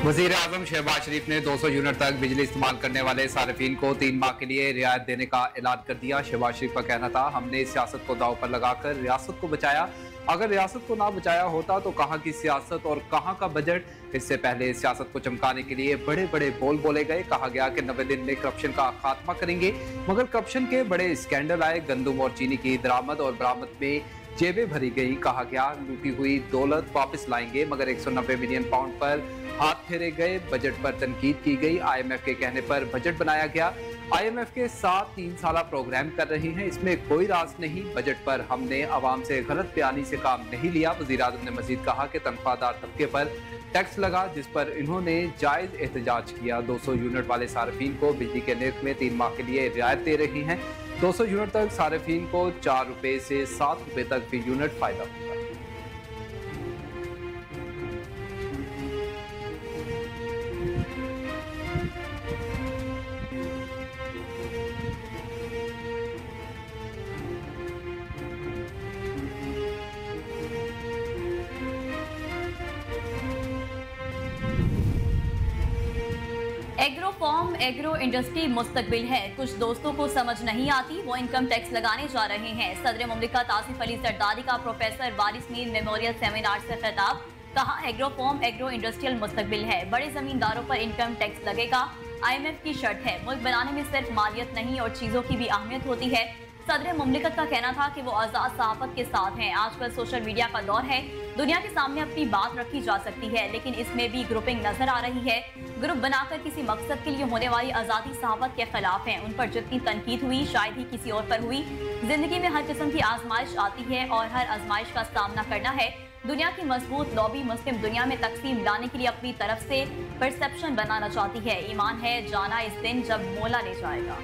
वजीर आजम शहबाज शरीफ ने 200 यूनिट तक बिजली इस्तेमाल करने वाले सार्फिन को 3 माह के लिए रियायत देने का ऐलान कर दिया। शहबाज शरीफ का कहना था, हमने सियासत को दांव पर लगाकर रियासत को बचाया। अगर रियासत को ना बचाया होता तो कहाँ की सियासत और कहाँ का बजट। इससे पहले सियासत को चमकाने के लिए बड़े बड़े बोल बोले गए। कहा गया कि 90 दिन में करप्शन का खात्मा करेंगे, मगर करप्शन के बड़े स्कैंडल आए। गंदम और चीनी की दरामद और बरामद में जेबें भरी गई। कहा गया लूटी हुई दौलत वापस लाएंगे, मगर 190 मिलियन पाउंड पर हाथ फेरे गए। बजट पर तनकीद की गई। IMF के कहने पर बजट बनाया गया। IMF के साथ 3 साल प्रोग्राम कर रही हैं, इसमें कोई राज नहीं। बजट पर हमने आवाम से गलत बयानी से काम नहीं लिया। वज़ीर आज़म ने मजीद कहा कि तनख्वाहदार तबके पर टैक्स लगा, जिस पर इन्होंने जायज एहतजाज किया। 200 यूनिट वाले सार्फिन को बिजली के निर्ख में 3 माह के लिए रियायत दे रही हैं। 200 यूनिट तक सार्फिन को 4 रुपए से 7 रुपए तक फी यूनिट फायदा होगा। एग्रो फॉर्म एग्रो इंडस्ट्री मुस्तकबिल है। कुछ दोस्तों को समझ नहीं आती, वो इनकम टैक्स लगाने जा रहे हैं। सदर मुमलिकत आसिफ अली जरदारी का प्रोफेसर वारिस मीर मेमोरियल सेमिनार से खिताब। कहा, एग्रो फॉर्म एग्रो इंडस्ट्रियल मुस्तकबिल है, बड़े जमींदारों पर इनकम टैक्स लगेगा। IMF की शर्त है, मुल्क बनाने में सिर्फ मालियत नहीं और चीजों की भी अहमियत होती है। सदर मुमलिकत का कहना था कि वो आज़ाद सहाफत के साथ हैं। आजकल सोशल मीडिया का दौर है, दुनिया के सामने अपनी बात रखी जा सकती है, लेकिन इसमें भी ग्रुपिंग नजर आ रही है। ग्रुप बनाकर किसी मकसद के लिए होने वाली आज़ादी सहाफत के खिलाफ हैं। उन पर जितनी तनकीद हुई शायद ही किसी और पर हुई। जिंदगी में हर किस्म की आजमाइश आती है और हर आजमाइश का सामना करना है। दुनिया की मजबूत लॉबी मुस्लिम दुनिया में तकसीम लाने के लिए अपनी तरफ से परसेप्शन बनाना चाहती है। ईमान है जाना इस दिन जब मौला ले जाएगा।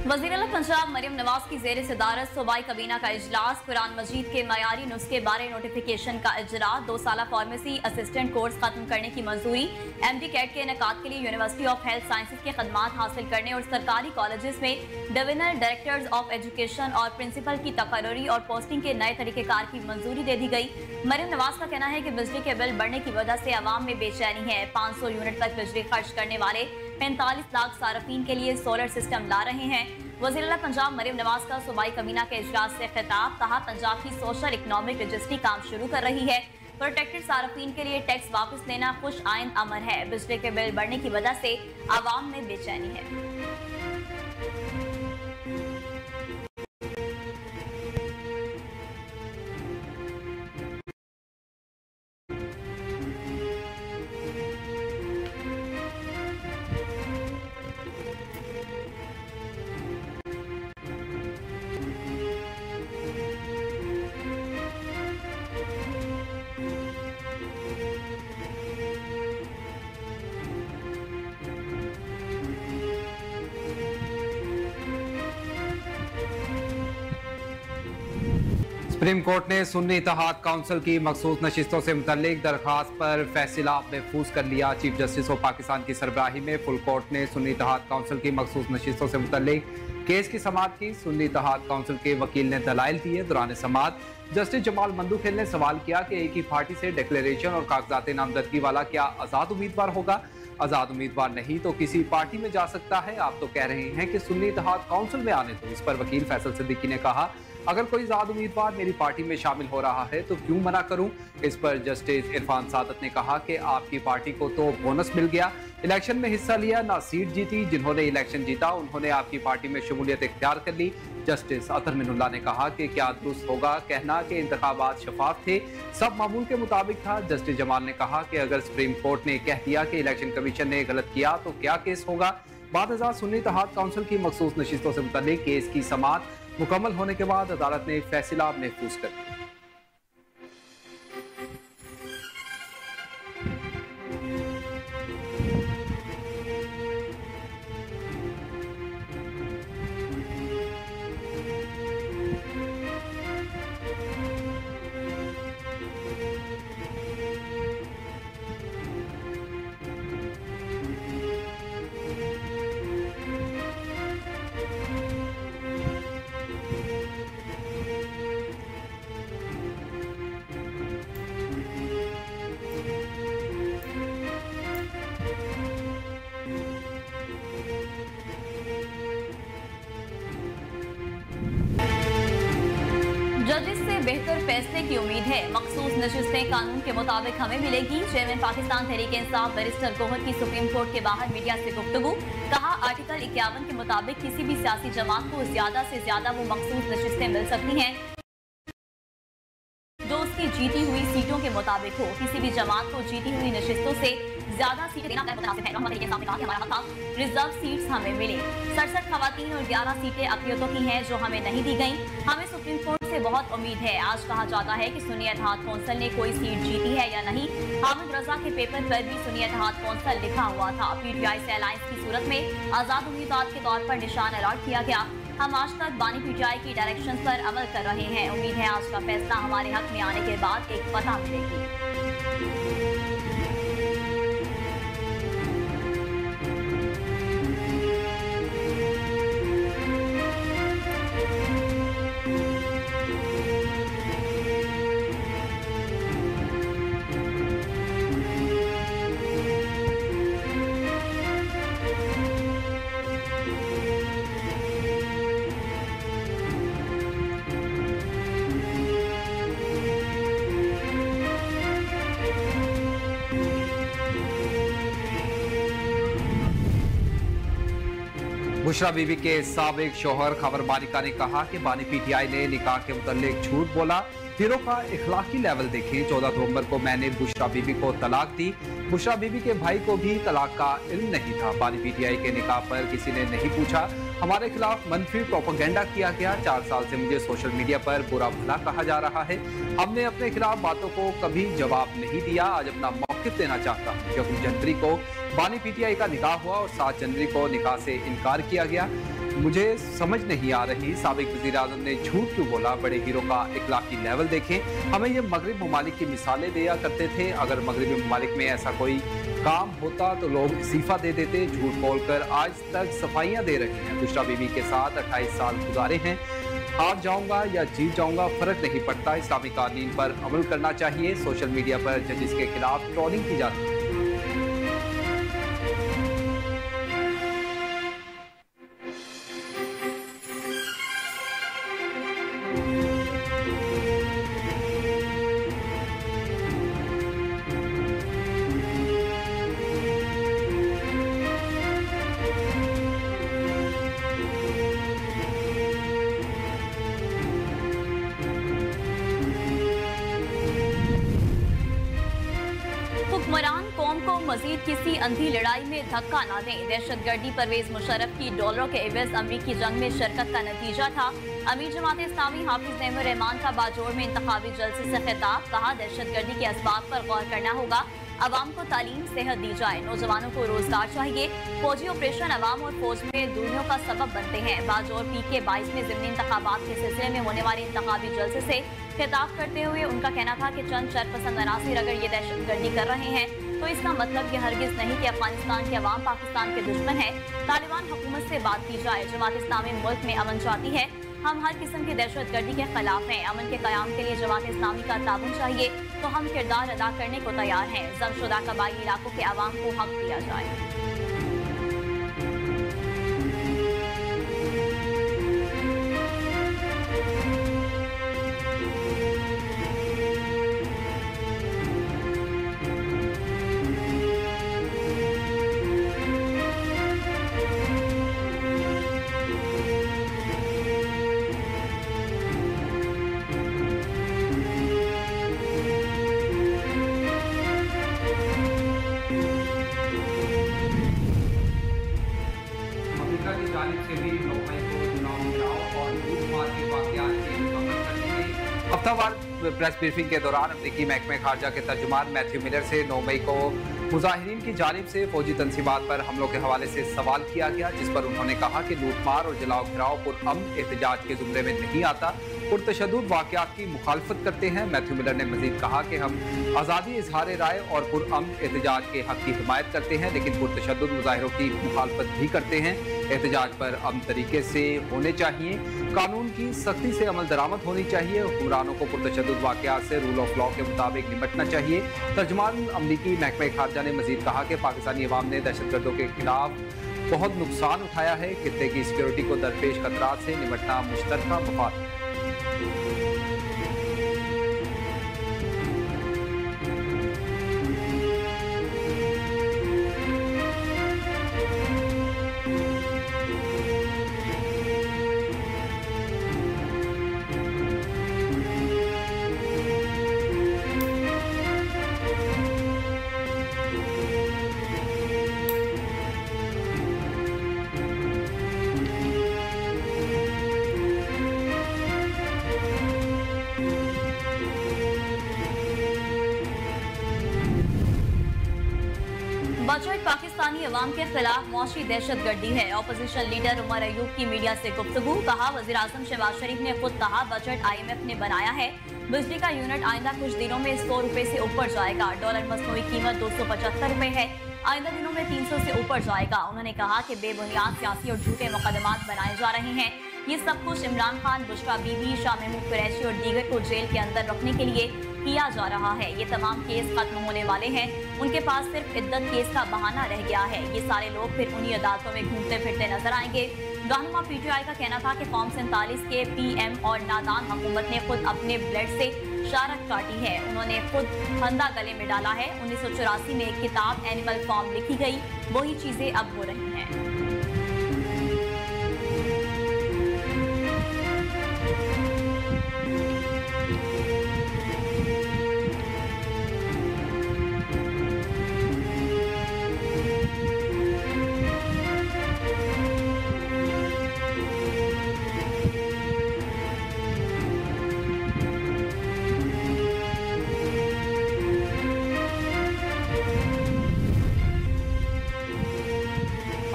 वज़ीर-ए-आला पंजाब मरियम नवाज की ज़ेर सदारत सूबाई काबीना का इजलास। कुरान मजीद के मयारी नुस्खे बारे नोटिफिकेशन का इजरा। 2 साल फार्मेसी असिस्टेंट कोर्स खत्म करने की मंजूरी। MD कैट के इनेकाद के लिए यूनिवर्सिटी ऑफ हेल्थ साइंसेज के खदमात हासिल करने और सरकारी कॉलेजेस में डिविजनल डायरेक्टर्स ऑफ एजुकेशन और प्रिंसिपल की तकर्री और पोस्टिंग के नए तरीक़ेकार की मंजूरी दे दी गई। मरियम नवाज का कहना है कि बिजली के बिल बढ़ने की वजह से अवाम में बेचैनी है। 500 यूनिट तक बिजली खर्च करने वाले 45 लाख सार्फिन के लिए सोलर सिस्टम ला रहे हैं। वज़ीर-ए-आला पंजाब मरियम नवाज का सूबाई काबीना के इजलास से खिताब। कहा, पंजाब की सोशल इकनॉमिक रजिस्ट्री काम शुरू कर रही है। प्रोटेक्टेड सार्फिन के लिए टैक्स वापस लेना खुश आइन अमर है। बिजली के बिल बढ़ने की वजह से आवाम में बेचैनी है। सुप्रीम कोर्ट ने सुन्नी इत्तेहाद काउंसिल की मखसूस नशिस्तों से मुतल्लिक दरखास्त पर फैसला महफूज कर लिया। चीफ जस्टिस ऑफ पाकिस्तान की सरबराही में फुल कोर्ट ने सुन्नी इत्तेहाद काउंसिल की मखसूस नशिस्तों से मुतल्लिक केस की समाअत की। सुन्नी इत्तेहाद काउंसिल के वकील ने दलाइल दिए। दौरान समाअत जस्टिस जमाल मंदूखेल ने सवाल किया कि एक ही पार्टी से डिक्लेरेशन और कागजात नामजदगी वाला क्या आज़ाद उम्मीदवार होगा? आज़ाद उम्मीदवार नहीं तो किसी पार्टी में जा सकता है। आप तो कह रहे हैं कि सुन्नी इत्तेहाद काउंसिल में आने दो। इस पर वकील फैसल सिद्दीकी ने कहा, अगर कोई आज़ाद उम्मीदवार मेरी पार्टी में शामिल हो रहा है तो क्यों मना करूं? इस पर जस्टिस इरफान सादत ने कहा कि आपकी पार्टी को तो बोनस मिल गया, इलेक्शन में हिस्सा लिया, ना सीट जीती। जिन्होंने इलेक्शन जीता उन्होंने आपकी पार्टी में शमूलियत इख्तियार कर ली। जस्टिस अतर मिनुल्लाह ने कहा कि क्या दुरुस्त होगा कहना कि इंतखाबात शफाफ थे, सब मामूल के मुताबिक था। जस्टिस जमाल ने कहा कि अगर सुप्रीम कोर्ट ने कह दिया कि इलेक्शन कमीशन ने गलत किया तो क्या केस होगा? बाद सुन्नी इत्तेहाद काउंसिल की मखसूस नशिस्तों से मुतल्लिक केस की समाअत मुकम्मल होने के बाद अदालत ने फैसला महफूज कर दिया। की उम्मीद है। मखसूस नशिस्तें कानून के मुताबिक हमें मिलेगी। चेयरमैन पाकिस्तान तहरीक-ए-इंसाफ बैरिस्टर गौहर की सुप्रीम कोर्ट के बाहर मीडिया से गुफ्तगू। कहा, आर्टिकल 51 के मुताबिक किसी भी सियासी जमात को ज्यादा से ज्यादा वो मखसूस नशिस्तें मिल सकती हैं जो उसकी जीती हुई सीटों के मुताबिक हो। किसी भी जमात को जीती हुई नशिस्तों से ज्यादा सीटें देना मुनासिब है। रहमत के सामने कहा कि हमारा हक था रिजर्व सीट्स हमें मिले। 67 खवातीन और 11 सीटें अक़लियतों की हैं जो हमें नहीं दी गई। हमें सुप्रीम कोर्ट से बहुत उम्मीद है। आज कहा जाता है कि सुन्नी इत्तेहाद कौंसिल ने कोई सीट जीती है या नहीं। हामिद रजा के पेपर पर भी सुन्नी इत्तेहाद कौंसिल लिखा हुआ था। PTI से अलायंस की सूरत में आजाद उम्मीदवार के तौर पर निशान अलॉट किया गया। हम आज तक बानी PTI की डायरेक्शन पर अमल कर रहे हैं। उम्मीद है आज का फैसला हमारे हक में आने के बाद एक फतह मिलेगी। बुशरा बीबी के साबिक शोहर खबर मालिका ने कहा कि बानी PTI ने निकाह के मुतल्लिक झूठ बोला। हीरो का इखलाकी लेवल देखें। 14 नवंबर को मैंने बुशरा बीबी को तलाक दी। बुशरा बीबी के भाई को भी तलाक का इल्म नहीं था। बानी PTI के निकाह पर किसी ने नहीं पूछा। हमारे खिलाफ मनफी प्रोपेगेंडा किया गया। 4 साल से मुझे सोशल मीडिया पर बुरा भला कहा जा रहा है। हमने अपने खिलाफ बातों को कभी जवाब नहीं दिया। आज अपना मौक़िफ़ देना चाहता हूँ। 14 जनवरी को बानी PTI का निकाह हुआ और 7 जनवरी को निकाह से इनकार किया गया। मुझे समझ नहीं आ रही साबिक वज़ीर-ए-आज़म ने झूठ क्यों बोला। बड़े हीरो का इखलाकी लेवल देखें। हमें ये मगरिब ममालिक की मिसालें दिया करते थे। अगर मगरिबी ममालिक में ऐसा कोई काम होता तो लोग इस्तीफा दे देते। झूठ बोलकर आज तक सफाइयाँ दे रहे हैं। बुशरा बीबी के साथ 28 साल गुजारे हैं। हार जाऊंगा या जीत जाऊंगा फर्क नहीं पड़ता। इस्लामी कानून पर अमल करना चाहिए। सोशल मीडिया पर जजिस के खिलाफ ट्रोलिंग की जाती है। हुक्मरान कौम को मजीद किसी अंधी लड़ाई में धक्का न दें। दहशतगर्दी परवेज मुशर्रफ की डॉलरों के एवज अमरीकी जंग में शिरकत का नतीजा था। अमीर जमात इस्लामी हाफिज नईमुर रहमान का बाजोड़ में इंतखाबी जलसे से खिताब। कहा, दहशतगर्दी के असबाब पर गौर करना होगा। अवाम को तालीम सेहत दी जाए। नौजवानों को रोजगार चाहिए। फौजी ऑपरेशन अवाम और फौज में दूरियों का सबब बनते हैं। बाजोड़ PK 22 में ज़िमनी इंतखाबात के सिलसिले में होने वाले इंतखाबी जलसे से खिताब करते हुए उनका कहना था कि चंद शरपसंद अनासिर अगर ये दहशतगर्दी कर रहे हैं तो इसका मतलब ये हरगिज नहीं कि अफगानिस्तान के अवाम पाकिस्तान के दुश्मन है। तालिबान हुकूमत से बात की जाए। जमात इस्लामी मुल्क में अमन चाहती है। हम हर किस्म की दहशतगर्दी के खिलाफ हैं। अमन के क़याम के लिए जमात इस्लामी का ताबन चाहिए तो हम किरदार अदा करने को तैयार हैं। जमशुदा कबायली इलाकों के अवाम को हक दिया जाए। की जानिब से भी 9 मई को चुनाव गिराव और लूटमार के वाक़यात की मुकम्मल कर दी गई। हफ्तावार प्रेस ब्रीफिंग के दौरान अमरीकी महकमे खारजा के तर्जुमान मैथ्यू मिलर से 9 मई को मुजाहिरीन की जानिब से फौजी तनसीबात पर हमलों के हवाले से सवाल किया गया, जिस पर उन्होंने कहा कि लूटमार और जलाओ घिराव पुरअमन एहतजाज के जुमरे में नहीं आता, पुरतशद्दुद वाक़यात की मुखालफत करते हैं। मैथ्यू मिलर ने मजीद कहा कि हम आज़ादी इजहार राय और पुरअमन एहतजाज के हक की हिमायत करते हैं, लेकिन पुरतशद्दुद मुजाहिरों की मुखालफत भी करते हैं। एहतजाज पर अमन तरीके से होने चाहिए, कानून की सख्ती से अमल दरामद होनी चाहिए, हुक्मरानों को पुरतशद्दुद वाक़यात से रूल ऑफ लॉ के मुताबिक निपटना चाहिए। तर्जुमान अमरीकी महकमे खारजा ने मजीद कहा कि पाकिस्तानी अवाम ने दहशतगर्दों के खिलाफ बहुत नुकसान उठाया है। खित्ते की सिक्योरिटी को दरपेश खतरात से निपटना मुश्तरका मफाद है। बजट पाकिस्तानी अवाम के खिलाफ मौशी दहशतगर्दी है। अपोजिशन लीडर उमर अयूब की मीडिया से गुफ्तगू, कहा वज़ीर-ए-आज़म शहबाज शरीफ ने खुद कहा बजट IMF ने बनाया है। बिजली का यूनिट आइंदा कुछ दिनों में 100 रुपए से ऊपर जाएगा। डॉलर मसनूई कीमत 275 रुपए है, आइंदा दिनों में 300 से ऊपर जाएगा। उन्होंने कहा कि बेबुनियाद सियासी और झूठे मुकदमात बनाए जा रहे हैं। ये सब कुछ इमरान खान, बुशरा बीबी, शाह महमूद कुरैशी और दीगर को जेल के अंदर रखने के लिए किया जा रहा है। ये तमाम केस खत्म होने वाले हैं, उनके पास सिर्फ इद्दत केस का बहाना रह गया है। ये सारे लोग फिर उन्हीं अदालतों में घूमते फिरते नजर आएंगे। रहनुमा PTI का कहना था कि फॉर्म 47 के PM और नादान हुकूमत ने खुद अपने ब्लड से शारत काटी है। उन्होंने खुद फंदा गले में डाला है। 1984 में एक किताब एनिमल फॉर्म लिखी गई, वही चीजें अब हो रही हैं।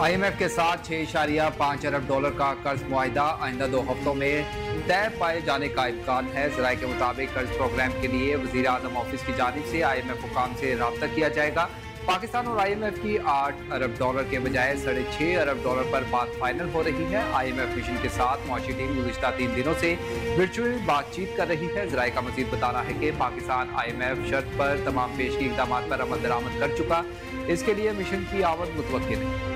IMF के साथ 6.5 अरब डॉलर का कर्ज मुआहिदा आइंदा 2 हफ्तों में तय पाए जाने का इम्कान है। ज़राए के मुताबिक कर्ज प्रोग्राम के लिए वज़ीर-ए-आज़म ऑफिस की जानिब से IMF हुकाम से रब्ता किया जाएगा। पाकिस्तान और IMF की 8 अरब डॉलर के बजाय 6.5 अरब डॉलर पर बात फाइनल हो रही है। IMF मिशन के साथ मौशी टीम गुज़िश्ता 3 दिनों से वर्चुअल बातचीत कर रही है। ज़राए का मज़ीद बताना है कि पाकिस्तान IMF शर्त पर तमाम पेशगी इक़दाम पर अमल दरामद कर चुका, इसके लिए मिशन की आमद मुतवक्किल है।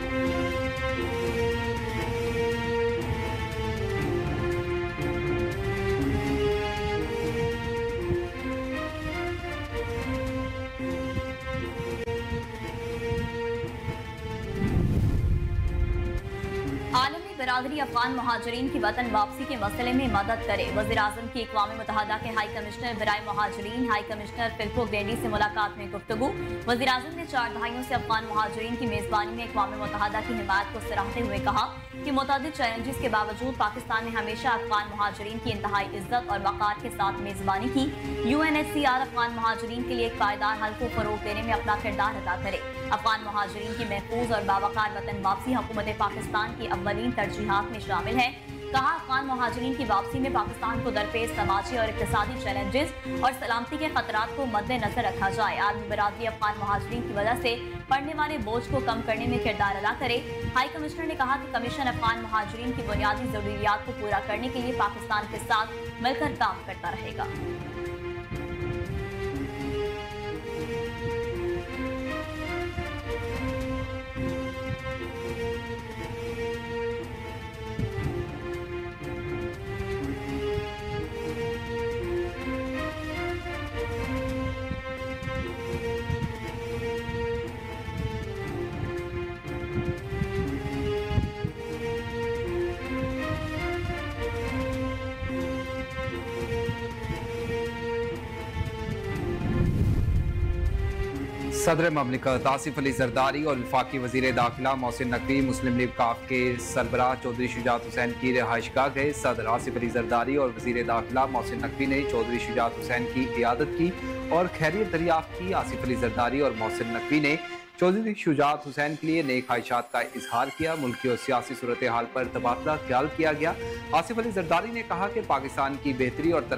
आलमी बरादरी अफगान महाजरीन की वतन वापसी के मसले में मदद करे। वज़ीर-ए-आज़म की अक़वाम मुत्तहिदा के हाई कमिश्नर बराए महाजरीन हाई कमिश्नर फिलिपो ग्रैंडी से मुलाकात में गुफ्तगू। वज़ीर-ए-आज़म ने 4 दहाइयों से अफगान महाजरीन की मेज़बानी में अक़वाम मुत्तहिदा की हिमायत को सराहते हुए कहा कि मुतअद्दिद चैलेंजेस के बावजूद पाकिस्तान ने हमेशा अफगान महाजरीन की इंतहाई इज्जत और वक़ार के साथ मेज़बानी की। UNHCR अफगान महाजरीन के लिए एक पायदार हल को फ़रोग़ देने में अपना किरदार अदा करे। अफगान महाजरीन की महफूज और बावकार वतन वापसी हुकूमत पाकिस्तान की अव्वलीन तरजीहात में शामिल है। कहा अफगान महाजरीन की वापसी में पाकिस्तान को दरपेश समाजी और इक़्तिसादी चैलेंजेस और सलामती के खतरात को मद्देनजर रखा जाए। आलमी बरादरी अफगान महाजरीन की वजह से पड़ने वाले बोझ को कम करने में किरदार अदा करे। हाई कमिश्नर ने कहा कि कमीशन अफगान महाजरीन की बुनियादी ज़रूरियात को पूरा करने के लिए पाकिस्तान के साथ मिलकर काम करता रहेगा। सदर ममलिकत आसिफ अली जरदारी और वफाकी वज़ीर दाखिला मोहसिन नकवी मुस्लिम लीग काफ के सरबराह चौधरी शुजात हुसैन की रिहाइशगाह गए। सदर आसिफ अली जरदारी और वज़ीर दाखिला मोहसिन नकवी ने चौधरी शुजात हुसैन की इयादत की और खैरियत दरियाफ्त की। आसिफ अली जरदारी और मोहसिन नकवी ने चौधरी शुजात हुसैन के लिए नेक ख्वाहिशात का इजहार किया। मुल्की और सियासी सूरत हाल पर तबादला ख्याल किया गया। आसिफ अली जरदारी ने कहा कि पाकिस्तान की बेहतरी और